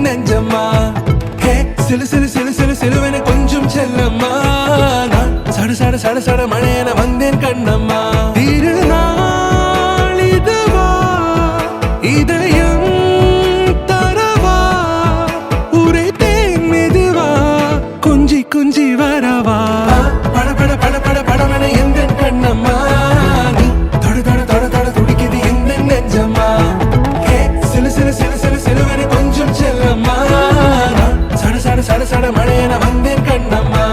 நெஞ்சம்மா ஹே சிலு சிலு சிலு சிலு சிலுவென கொஞ்சம் செல்லம்மா நான் சட சட சட சட மழையென வந்தேன் கண்ணம்மா திருநாள் இதுவா இதயம் தரவா உரைத்தேன் மெதுவா கொஞ்சி கொஞ்சி வரவா பட பட பட பட படவென எந்த கண்ணம்மா நீ தொட தொட தொட தொட துடிக்குது எந்த நெஞ்சம்மா ஹே சிலு சிலு சிலு சிலு சிலுவென கொஞ்சம் செல்லம்மா நான் சட சட சட சட மழையென வந்தேன் கண்ணம்மா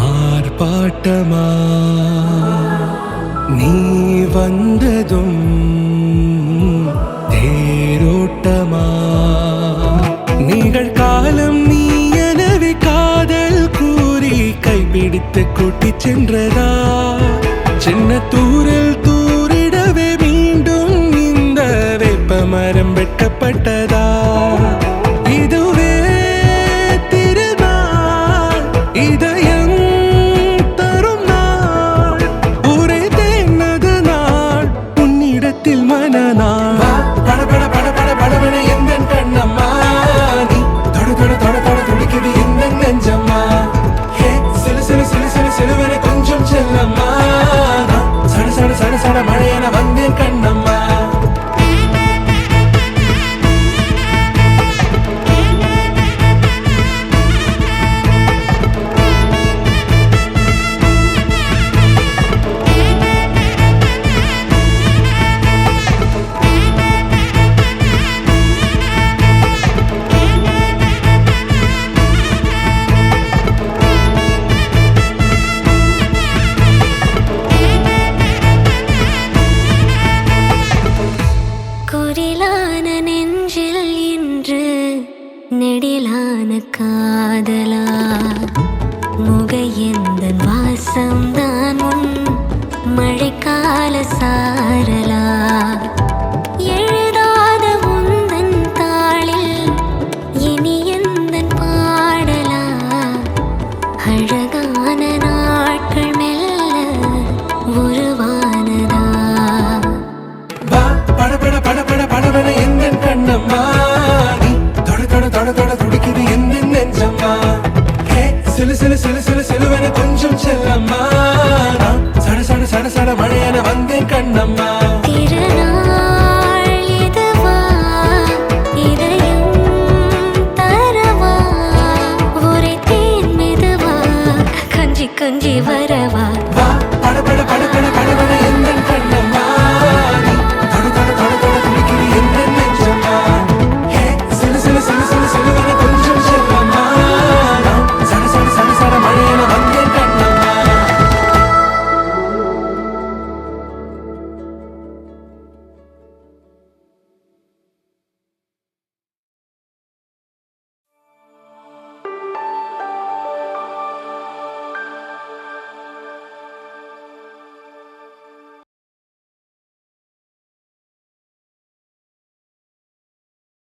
ஆர்ப்பாட்டமா நீ வந்ததும் தேரோட்டமா நிகழ்காலம் நீ எனவே காதல் கூறி கைப்பிடித்து கூட்டிச் சென்றதா சின்ன தூரல் தூரிடவே மீண்டும் இந்த வேப்ப மரம் வெட்டப்பட்டதா இதுவே திருநாள் இதயம் தரும் நாள் உரைத்தேனது நாள் உன்னிடத்தில் மனநாள் பட பட பட பட படவென எந்த கண்ணம்மா நீ தொட தொட தொட தொட துடிக்குது எந்த நெஞ்சம்மா ஹே சிலு சிலு சிலு சிலு சிலுவென கொஞ்சம் செல்லம்மா நான் சட சட சட சட மழையென வந்தேன் கண்ணம்மா குரிலான நெஞ்சில் இன்று நெடிலான காதலா முகையெந்தன் வாசம்தான் உன் மழைக்கால சாரலா எழுதாத உந்தன் தாளில் இனி எந்தன் பாடலா அழகான நாட்கள் மெல்ல உருவானதா பட பட பட பட படவென எந்த கண்ணம்மா நீ தொட தொட தொட தொட துடிக்குது எந்த நெஞ்சம்மா ஹே சிலு சிலு சிலு சிலு சிலுவென கொஞ்சம் செல்லம்மா நான் சட சட சட சட மழையென வந்தேன் கண்ணம்மா திருநாள் இதுவா இதயம் தரவா உரைத்தேன் மெதுவா கொஞ்சி கொஞ்சி